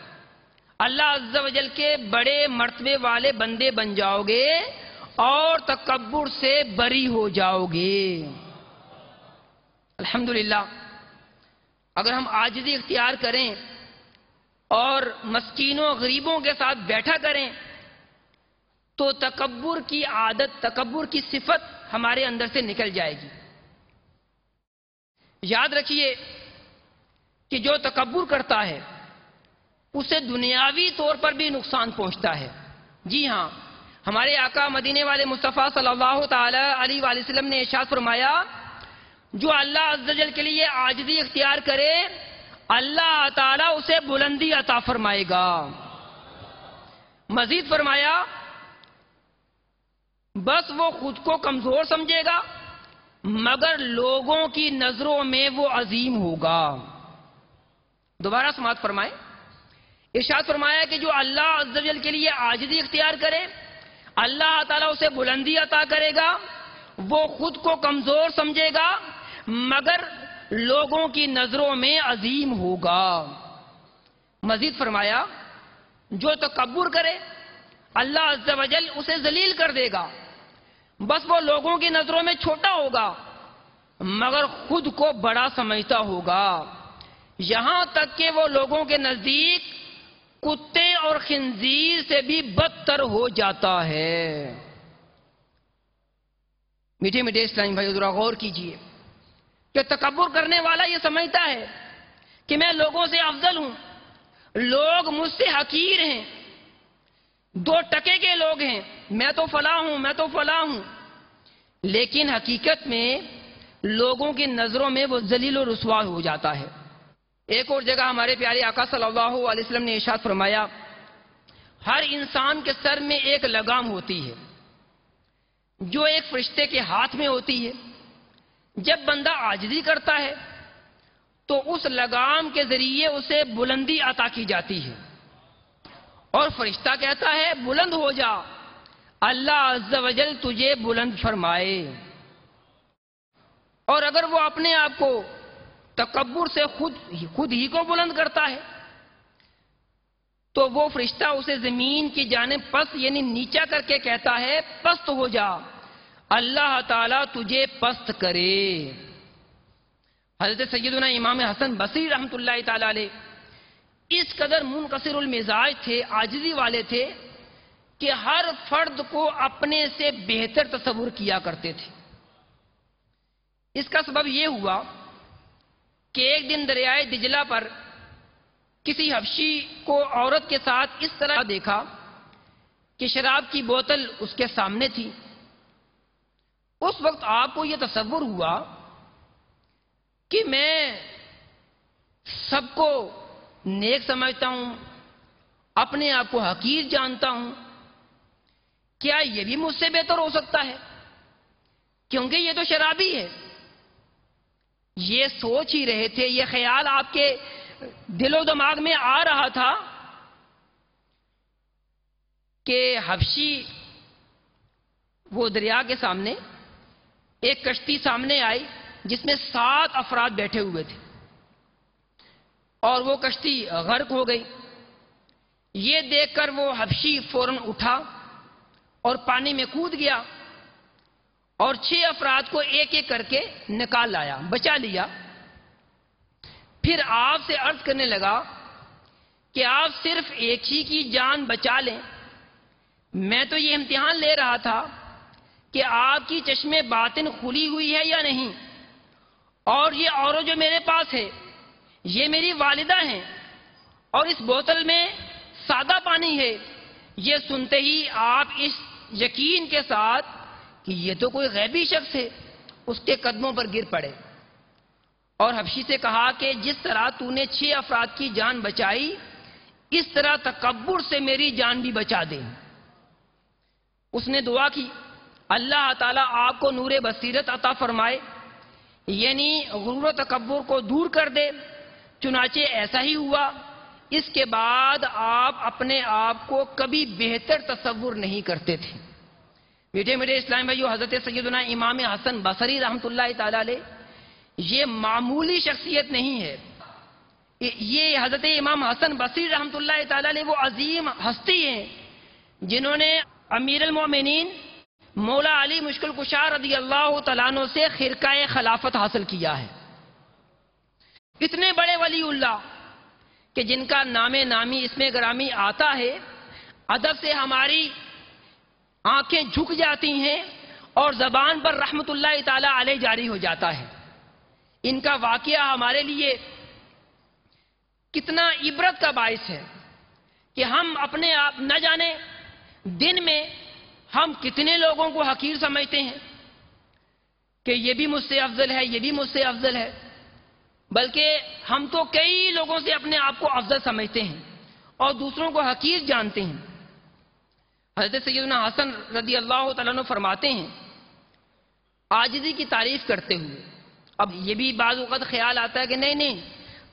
اللہ عز و جل کے بڑے مرتبے والے بندے بن جاؤ گے اور تکبر سے بری ہو جاؤ گے۔ الحمدللہ اگر ہم عاجزی اختیار کریں اور مسکینوں غریبوں کے ساتھ بیٹھا کریں تو تکبر کی عادت، تکبر کی صفت ہمارے اندر سے نکل جائے گی۔ یاد رکھیے کہ جو تکبر کرتا ہے اسے دنیاوی طور پر بھی نقصان پہنچتا ہے۔ جی ہاں، ہمارے آقا مدینے والے مصطفیٰ صلی اللہ تعالی علیہ وآلہ وسلم نے ارشاد فرمایا، جو اللہ عز و جل کے لیے عاجزی اختیار کرے اللہ تعالیٰ اسے بلندی عطا فرمائے گا۔ مزید فرمایا، بس وہ خود کو کمزور سمجھے گا مگر لوگوں کی نظروں میں وہ عظیم ہوگا۔ دوبارہ سماعت فرمائیں، ارشاد فرمایا کہ جو اللہ عز و جل کے لیے عاجزی اختیار کرے اللہ تعالیٰ اسے بلندی عطا کرے گا، وہ خود کو کمزور سمجھے گا مگر لوگوں کی نظروں میں عظیم ہوگا۔ مزید فرمایا، جو تکبر کرے اللہ عز و جل اسے ذلیل کر دے گا، بس وہ لوگوں کی نظروں میں چھوٹا ہوگا مگر خود کو بڑا سمجھتا ہوگا، یہاں تک کہ وہ لوگوں کے نزدیک کتے اور خنزیر سے بھی بدتر ہو جاتا ہے۔ میٹھے میٹھے اسلامی بھائی ذرا غور کیجئے کہ تکبر کرنے والا یہ سمجھتا ہے کہ میں لوگوں سے افضل ہوں، لوگ مجھ سے حقیر ہیں، 2 ٹکے کے لوگ ہیں، میں تو فلاں ہوں، میں تو فلاں ہوں، لیکن حقیقت میں لوگوں کی نظروں میں وہ ذلیل و رسوا ہو جاتا ہے۔ ایک اور جگہ ہمارے پیارے آقا صلی اللہ علیہ وسلم نے ارشاد فرمایا، ہر انسان کے سر میں ایک لگام ہوتی ہے جو ایک فرشتے کے ہاتھ میں ہوتی ہے، جب بندہ عاجزی کرتا ہے تو اس لگام کے ذریعے اسے بلندی عطا کی جاتی ہے اور فرشتہ کہتا ہے بلند ہو جا، اللہ عز و جل تجھے بلند فرمائے۔ اور اگر وہ اپنے آپ کو تکبر سے خود ہی کو بلند کرتا ہے تو وہ فرشتہ اسے زمین کی جانب پست یعنی نیچا کر کے کہتا ہے پست ہو جا، اللہ تعالیٰ تجھے پست کرے۔ حضرت سیدنا امام حسن بصری رحمت اللہ تعالی علیہ اس قدر منکسر المزاج تھے، عاجزی والے تھے کہ ہر فرد کو اپنے سے بہتر تصور کیا کرتے تھے۔ اس کا سبب یہ ہوا کہ ایک دن دریائے دجلہ پر کسی حبشی کو عورت کے ساتھ اس طرح دیکھا کہ شراب کی بوتل اس کے سامنے تھی۔ اس وقت آپ کو یہ تصور ہوا کہ میں سب کو نیک سمجھتا ہوں، اپنے آپ کو حقیر جانتا ہوں، کیا یہ بھی مجھ سے بہتر ہو سکتا ہے؟ کیونکہ یہ تو شرابی ہے۔ یہ سوچ ہی رہے تھے، یہ خیال آپ کے دل و دماغ میں آ رہا تھا کہ حبشی وہ دریا کے سامنے ایک کشتی سامنے آئی جس میں 7 افراد بیٹھے ہوئے تھے اور وہ کشتی غرق ہو گئی۔ یہ دیکھ کر وہ حبشی فوراً اٹھا اور پانی میں کود گیا اور 6 افراد کو ایک ایک کر کے نکال لایا، بچا لیا۔ پھر آپ سے عرض کرنے لگا کہ آپ صرف ایک ہی کی جان بچا لیں، میں تو یہ امتحان لے رہا تھا کہ آپ کی چشم باطن کھلی ہوئی ہے یا نہیں، اور یہ عورت جو میرے پاس ہے یہ میری والدہ ہیں اور اس بوتل میں سادہ پانی ہے۔ یہ سنتے ہی آپ اس یقین کے ساتھ کہ یہ تو کوئی غیبی شخص ہے اس کے قدموں پر گر پڑے اور حبشی سے کہا کہ جس طرح تو نے 6 افراد کی جان بچائی اس طرح تکبر سے میری جان بھی بچا دے۔ اس نے دعا کی اللہ تعالیٰ آپ کو نور بصیرت عطا فرمائے، یعنی غرور و تکبر کو دور کر دے۔ چنانچہ ایسا ہی ہوا۔ اس کے بعد آپ اپنے آپ کو کبھی بہتر تصور نہیں کرتے تھے۔ بیٹے میرے اسلام بھائیو، حضرت سیدنا امام حسن بصری رحمۃ اللہ تعالی علیہ یہ معمولی شخصیت نہیں ہے۔ یہ حضرت امام حسن بصری رحمۃ اللہ تعالی علیہ وہ عظیم ہستی ہیں جنہوں نے امیر المومنین مولا علی مشکل کشا رضی اللہ تعالیٰ عنہ سے خرقہ خلافت حاصل کیا ہے۔ اتنے بڑے ولی اللہ کہ جن کا نام نامی اسم گرامی آتا ہے، ادب سے ہماری آنکھیں جھک جاتی ہیں اور زبان پر رحمت اللہ تعالی علیہ جاری ہو جاتا ہے۔ ان کا واقعہ ہمارے لیے کتنا عبرت کا باعث ہے کہ ہم اپنے آپ نہ جانے دن میں ہم کتنے لوگوں کو حقیر سمجھتے ہیں کہ یہ بھی مجھ سے افضل ہے، یہ بھی مجھ سے افضل ہے، بلکہ ہم تو کئی لوگوں سے اپنے آپ کو افضل سمجھتے ہیں اور دوسروں کو حقیر جانتے ہیں۔ حضرت سیدنا حسن رضی اللہ تعالیٰ عنہ فرماتے ہیں عاجزی کی تعریف کرتے ہوئے، اب یہ بھی بعض اوقات خیال آتا ہے کہ نہیں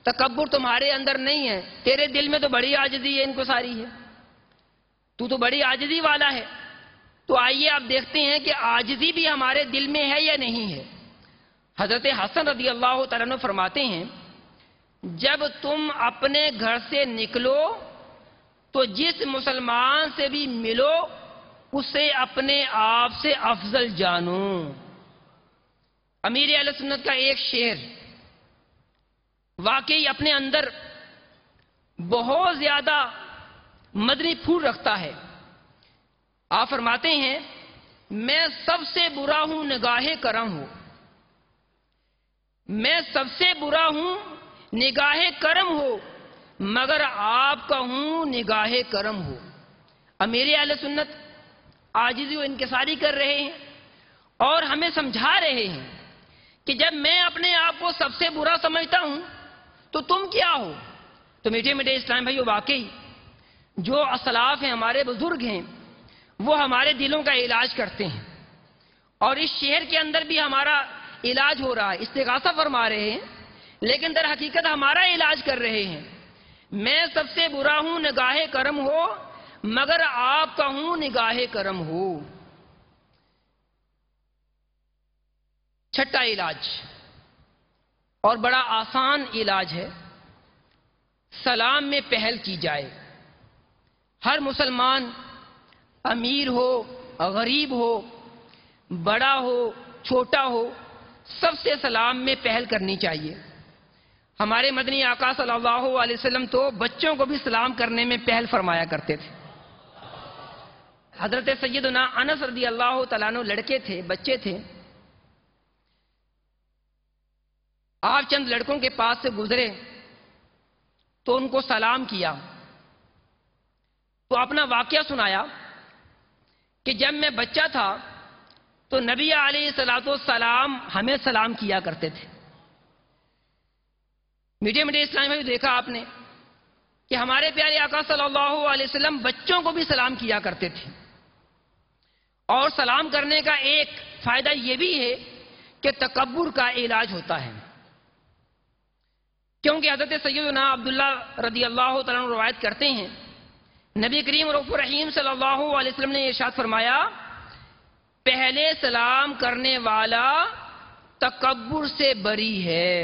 تکبر تمہارے اندر نہیں ہے، تیرے دل میں تو بڑی عاجزی ہے، ان کو ساری ہے، تو بڑی عاجزی والا ہے۔ تو آئیے آپ دیکھتے ہیں کہ عاجزی بھی ہمارے دل میں ہے یا نہیں ہے۔ حضرت حسن رضی اللہ تعالیٰ عنہ فرماتے ہیں جب تم اپنے گھر سے نکلو تو جس مسلمان سے بھی ملو اسے اپنے آپ سے افضل جانو۔ امیر اہل سنت کا ایک شعر واقعی اپنے اندر بہت زیادہ مدنی پھول رکھتا ہے۔ آپ فرماتے ہیں میں سب سے برا ہوں نگاہ کرم ہو، میں سب سے برا ہوں نگاہ کرم ہو، مگر آپ کا ہوں نگاہ کرم ہو۔ امیر اہل سنت عاجزی و انکساری کر رہے ہیں اور ہمیں سمجھا رہے ہیں کہ جب میں اپنے آپ کو سب سے برا سمجھتا ہوں تو تم کیا ہو؟ تو میٹھے میٹھے اسلام بھائیو، واقعی جو اسلاف ہیں، ہمارے بزرگ ہیں، وہ ہمارے دلوں کا علاج کرتے ہیں اور اس شہر کے اندر بھی ہمارا علاج ہو رہا ہے، استغاثہ فرما رہے ہیں، لیکن در حقیقت ہمارا علاج کر رہے ہیں۔ میں سب سے برا ہوں نگاہ کرم ہو، مگر آپ کا ہوں نگاہ کرم ہو۔ چھٹا علاج اور بڑا آسان علاج ہے، سلام میں پہل کی جائے۔ ہر مسلمان امیر ہو، غریب ہو، بڑا ہو، چھوٹا ہو، سب سے سلام میں پہل کرنی چاہیے۔ ہمارے مدنی آقا صلی اللہ علیہ وسلم تو بچوں کو بھی سلام کرنے میں پہل فرمایا کرتے تھے۔ حضرت سیدنا انس رضی اللہ تعالیٰ عنہ لڑکے تھے، بچے تھے، آپ چند لڑکوں کے پاس سے گزرے تو ان کو سلام کیا، تو اپنا واقعہ سنایا کہ جب میں بچہ تھا تو نبی علیہ الصلوۃ والسلام ہمیں سلام کیا کرتے تھے۔ میٹھے میٹھے اسلام میں بھی دیکھا آپ نے کہ ہمارے پیارے آقا صلی اللہ علیہ وسلم بچوں کو بھی سلام کیا کرتے تھے، اور سلام کرنے کا ایک فائدہ یہ بھی ہے کہ تکبر کا علاج ہوتا ہے، کیونکہ حضرت سیدنا عبداللہ رضی اللہ تعالیٰ عنہ روایت کرتے ہیں، نبی کریم رؤوف الرحیم صلی اللہ علیہ وسلم نے ارشاد فرمایا، پہلے سلام کرنے والا تکبر سے بری ہے۔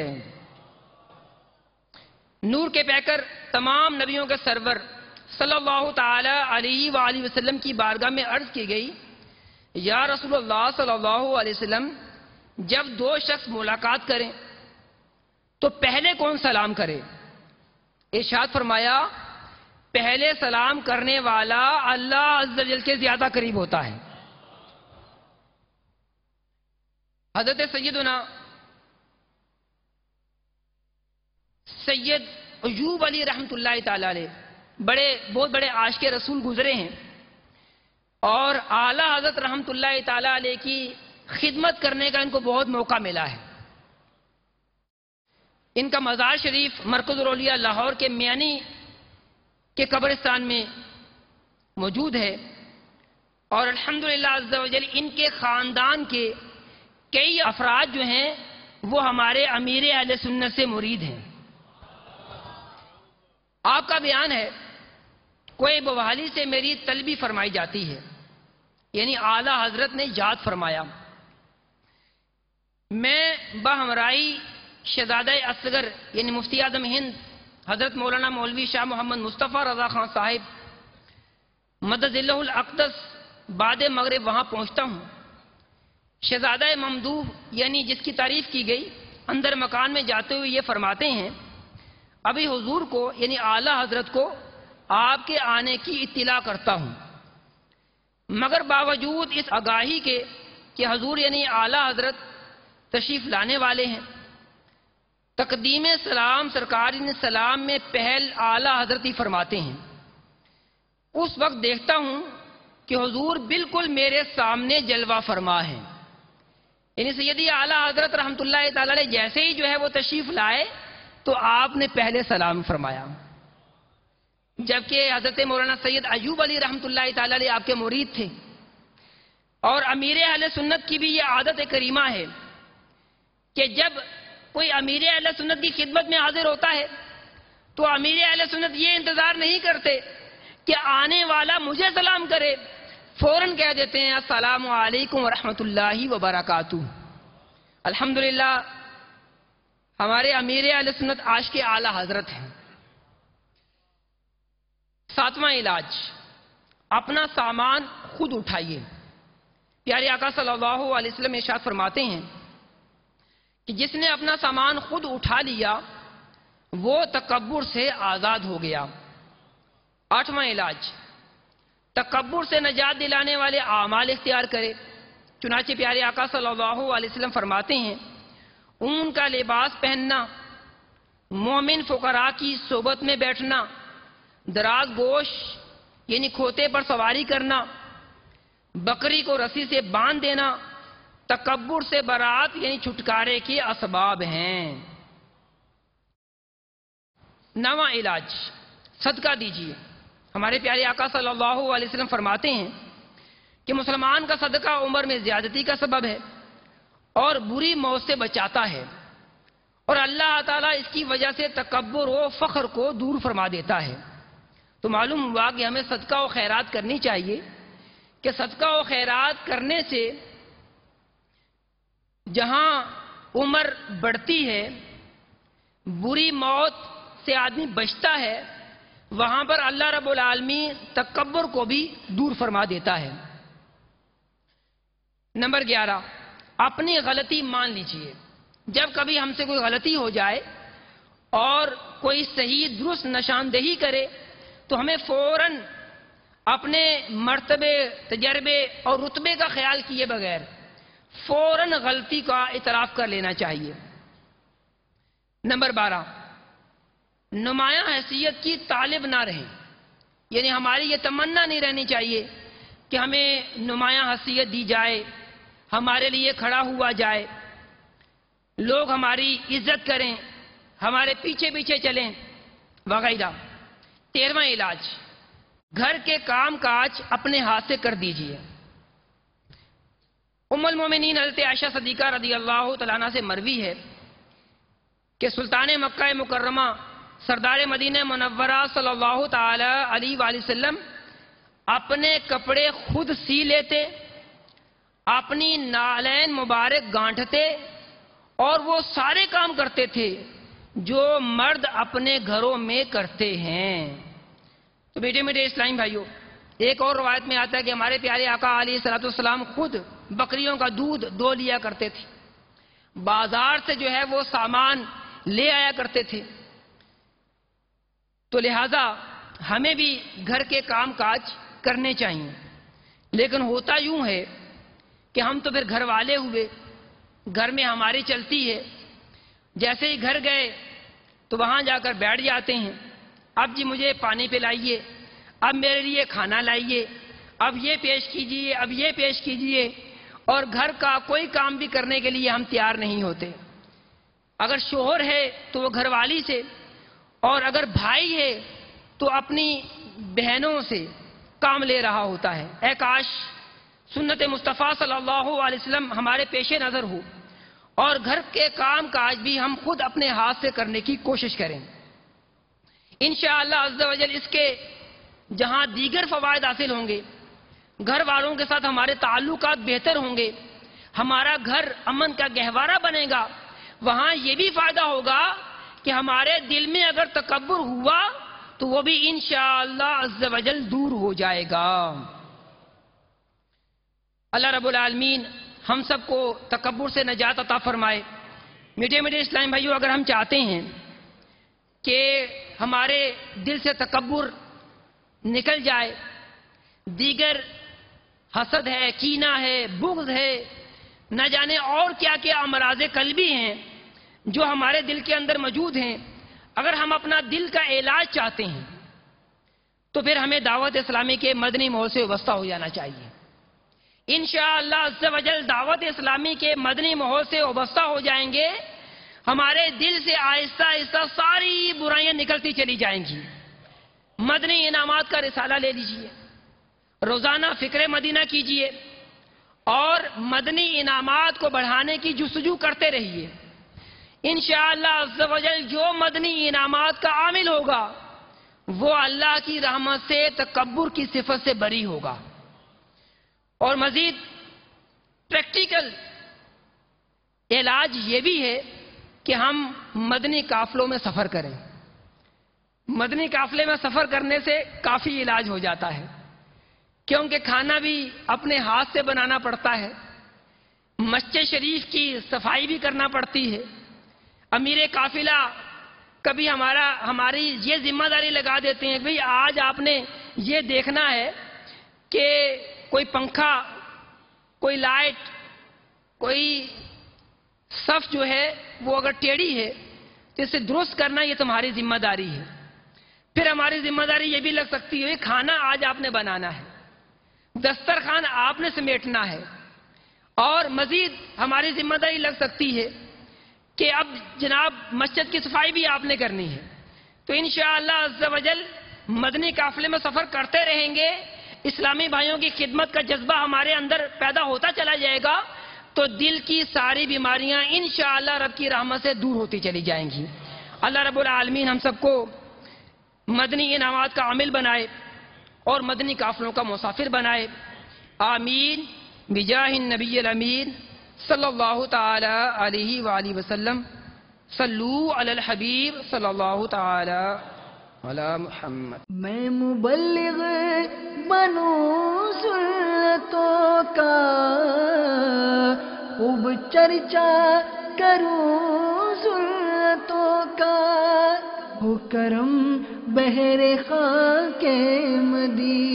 نور کے پیکر تمام نبیوں کے سرور صلی اللہ تعالی علیہ وآلہ وسلم کی بارگاہ میں عرض کی گئی، یا رسول اللہ صلی اللہ علیہ وسلم، جب دو شخص ملاقات کریں تو پہلے کون سلام کرے؟ ارشاد فرمایا، پہلے سلام کرنے والا اللہ عز و جل کے زیادہ قریب ہوتا ہے۔ حضرت سیدنا سید ایوب علی رحمۃ اللہ تعالی علیہ بہت بڑے عاشق رسول گزرے ہیں، اور اعلیٰ حضرت رحمۃ اللہ تعالی علیہ کی خدمت کرنے کا ان کو بہت موقع ملا ہے۔ ان کا مزار شریف مرکز الاولیاء لاہور کے میانی کے قبرستان میں موجود ہے، اور الحمدللہ عز و جل ان کے خاندان کے کئی افراد جو ہیں وہ ہمارے امیر اہل سنت سے مرید ہیں۔ آپ کا بیان ہے، کوئی بوالی سے میری طلبی فرمائی جاتی ہے، یعنی اعلیٰ حضرت نے یاد فرمایا، میں بہمرائی شہزادہ اصغر یعنی مفتی اعظم ہند حضرت مولانا مولوی شاہ محمد مصطفیٰ رضا خان صاحب مدد اللہ الاقدس بعد مغرب وہاں پہنچتا ہوں۔ شہزادہ ممدوح یعنی جس کی تعریف کی گئی اندر مکان میں جاتے ہوئے یہ فرماتے ہیں، ابھی حضور کو یعنی اعلیٰ حضرت کو آپ کے آنے کی اطلاع کرتا ہوں، مگر باوجود اس آگاہی کے کہ حضور یعنی اعلیٰ حضرت تشریف لانے والے ہیں، تقدیم سلام سرکار سلام میں پہل اعلیٰ حضرت ہی فرماتے ہیں۔ اس وقت دیکھتا ہوں کہ حضور بالکل میرے سامنے جلوہ فرما ہے، یعنی سیدی اعلیٰ حضرت رحمۃ اللہ تعالی علیہ جیسے ہی جو ہے وہ تشریف لائے تو آپ نے پہلے سلام فرمایا، جبکہ حضرت مولانا سید ایوب علی رحمۃ اللہ تعالی علیہ آپ کے مرید تھے، اور امیر اہل سنت کی بھی یہ عادت کریمہ ہے کہ جب کوئی امیر اہل سنت کی خدمت میں حاضر ہوتا ہے تو امیر اہل سنت یہ انتظار نہیں کرتے کہ آنے والا مجھے سلام کرے، فوراً کہہ دیتے ہیں السلام علیکم ورحمۃ اللہ وبرکاتہ۔ الحمدللہ ہمارے امیر اہل سنت عاشق اعلیٰ حضرت ہیں۔ ساتواں علاج، اپنا سامان خود اٹھائیے۔ پیارے آقا صلی اللہ علیہ وسلم ارشاد فرماتے ہیں کہ جس نے اپنا سامان خود اٹھا لیا وہ تکبر سے آزاد ہو گیا۔ آٹھواں علاج، تکبر سے نجات دلانے والے اعمال اختیار کرے۔ چنانچہ پیارے آقا صلی اللہ علیہ وسلم فرماتے ہیں، اون کا لباس پہننا، مومن فقراء کی صحبت میں بیٹھنا، دراز گوش یعنی کھوتے پر سواری کرنا، بکری کو رسی سے باندھ دینا، تکبر سے برات یعنی چھٹکارے کے اسباب ہیں۔ نواں علاج، صدقہ دیجیے۔ ہمارے پیارے آقا صلی اللہ علیہ وسلم فرماتے ہیں کہ مسلمان کا صدقہ عمر میں زیادتی کا سبب ہے اور بری موت سے بچاتا ہے، اور اللہ تعالیٰ اس کی وجہ سے تکبر و فخر کو دور فرما دیتا ہے۔ تو معلوم ہوا کہ ہمیں صدقہ و خیرات کرنی چاہیے کہ صدقہ و خیرات کرنے سے جہاں عمر بڑھتی ہے، بری موت سے آدمی بچتا ہے، وہاں پر اللہ رب العالمین تکبر کو بھی دور فرما دیتا ہے۔ نمبر 11، اپنی غلطی مان لیجئے۔ جب کبھی ہم سے کوئی غلطی ہو جائے اور کوئی صحیح درست نشاندہی کرے تو ہمیں فوراً اپنے مرتبے، تجربے اور رتبے کا خیال کیے بغیر فوراً غلطی کا اعتراف کر لینا چاہیے۔ نمبر 12، نمایاں حیثیت کی طالب نہ رہیں، یعنی ہماری یہ تمنا نہیں رہنی چاہیے کہ ہمیں نمایاں حیثیت دی جائے، ہمارے لیے کھڑا ہوا جائے، لوگ ہماری عزت کریں، ہمارے پیچھے پیچھے چلیں وغیرہ۔ 13واں علاج، گھر کے کام کاج اپنے ہاتھ سے کر دیجیے۔ ام المومنین حضرت عائشہ صدیقہ رضی اللہ تعالیٰ عنہ سے مروی ہے کہ سلطان مکہ مکرمہ سردار مدینہ منورہ صلی اللہ تعالی علیہ وآلہ وسلم اپنے کپڑے خود سی لیتے، اپنی نالین مبارک گانٹھتے اور وہ سارے کام کرتے تھے جو مرد اپنے گھروں میں کرتے ہیں۔ تو بیٹے میرے اسلامی بھائیوں، ایک اور روایت میں آتا ہے کہ ہمارے پیارے آقا علیہ الصلوۃ والسلام خود بکریوں کا دودھ دو لیا کرتے تھے، بازار سے جو ہے وہ سامان لے آیا کرتے تھے۔ تو لہذا ہمیں بھی گھر کے کام کاج کرنے چاہیے، لیکن ہوتا یوں ہے کہ ہم تو پھر گھر والے ہوئے، گھر میں ہماری چلتی ہے، جیسے ہی گھر گئے تو وہاں جا کر بیٹھ جاتے ہیں، اب جی مجھے پانی پلائیے، اب میرے لیے کھانا لائیے، اب یہ پیش کیجئے، اب یہ پیش کیجئے، اور گھر کا کوئی کام بھی کرنے کے لیے ہم تیار نہیں ہوتے۔ اگر شوہر ہے تو وہ گھر والی سے، اور اگر بھائی ہے تو اپنی بہنوں سے کام لے رہا ہوتا ہے۔ اے کاش سنت مصطفیٰ صلی اللہ علیہ وسلم ہمارے پیش نظر ہو اور گھر کے کام کاج بھی ہم خود اپنے ہاتھ سے کرنے کی کوشش کریں۔ انشاءاللہ عز و جل اس کے جہاں دیگر فوائد حاصل ہوں گے، گھر والوں کے ساتھ ہمارے تعلقات بہتر ہوں گے، ہمارا گھر امن کا گہوارہ بنے گا، وہاں یہ بھی فائدہ ہوگا کہ ہمارے دل میں اگر تکبر ہوا تو وہ بھی انشاءاللہ عز و جل دور ہو جائے گا۔ اللہ رب العالمین ہم سب کو تکبر سے نجات عطا فرمائے۔ میٹھے میٹھے اسلامی بھائیوں، اگر ہم چاہتے ہیں کہ ہمارے دل سے تکبر نکل جائے، دیگر حسد ہے، کینہ ہے، بغض ہے، نہ جانے اور کیا کیا امراض قلبی ہیں جو ہمارے دل کے اندر موجود ہیں، اگر ہم اپنا دل کا علاج چاہتے ہیں تو پھر ہمیں دعوت اسلامی کے مدنی ماحول سے وابستہ ہو جانا چاہیے۔ انشاءاللہ عز و جل دعوت اسلامی کے مدنی ماحول سے وابستہ ہو جائیں گے، ہمارے دل سے آہستہ آہستہ ساری برائیاں نکلتی چلی جائیں گی۔ مدنی انعامات کا رسالہ لے لیجئے، روزانہ فکر مدینہ کیجئے اور مدنی انعامات کو بڑھانے کی جستجو کرتے رہیے۔ انشاءاللہ عز و جل جو مدنی انعامات کا عامل ہوگا وہ اللہ کی رحمت سے تکبر کی صفت سے بری ہوگا۔ اور مزید پریکٹیکل علاج یہ بھی ہے کہ ہم مدنی قافلوں میں سفر کریں۔ مدنی قافلے میں سفر کرنے سے کافی علاج ہو جاتا ہے، کیونکہ کھانا بھی اپنے ہاتھ سے بنانا پڑتا ہے، مسجد شریف کی صفائی بھی کرنا پڑتی ہے۔ امیر قافلہ کبھی ہماری یہ ذمہ داری لگا دیتے ہیں کہ بھئی آج آپ نے یہ دیکھنا ہے کہ کوئی پنکھا، کوئی لائٹ، کوئی صف جو ہے وہ اگر ٹیڑھی ہے تو اسے درست کرنا یہ تمہاری ذمہ داری ہے۔ پھر ہماری ذمہ داری یہ بھی لگ سکتی ہے کھانا آج آپ نے بنانا ہے، دسترخوان آپ نے سمیٹنا ہے، اور مزید ہماری ذمہ داری لگ سکتی ہے کہ اب جناب مسجد کی صفائی بھی آپ نے کرنی ہے۔ تو انشاءاللہ عز و جل مدنی قافلے میں سفر کرتے رہیں گے، اسلامی بھائیوں کی خدمت کا جذبہ ہمارے اندر پیدا ہوتا چلا جائے گا، تو دل کی ساری بیماریاں انشاءاللہ رب کی رحمت سے دور ہوتی چلی جائیں گی۔ اللہ رب العالمین ہم سب کو مدنی انعامات کا عامل بنائے اور مدنی قافلوں کا مسافر بنائے، آمین بجاہ النبی الامین صلی اللہ تعالی علیہ وآلہ وسلم۔ صلو علی الحبیب صلی اللہ تعالی علی محمد۔ میں مبلغ بنوں سنتوں کا، خوب چرچا کروں سنتوں کا، ہو کرم بہر خاک مدینہ۔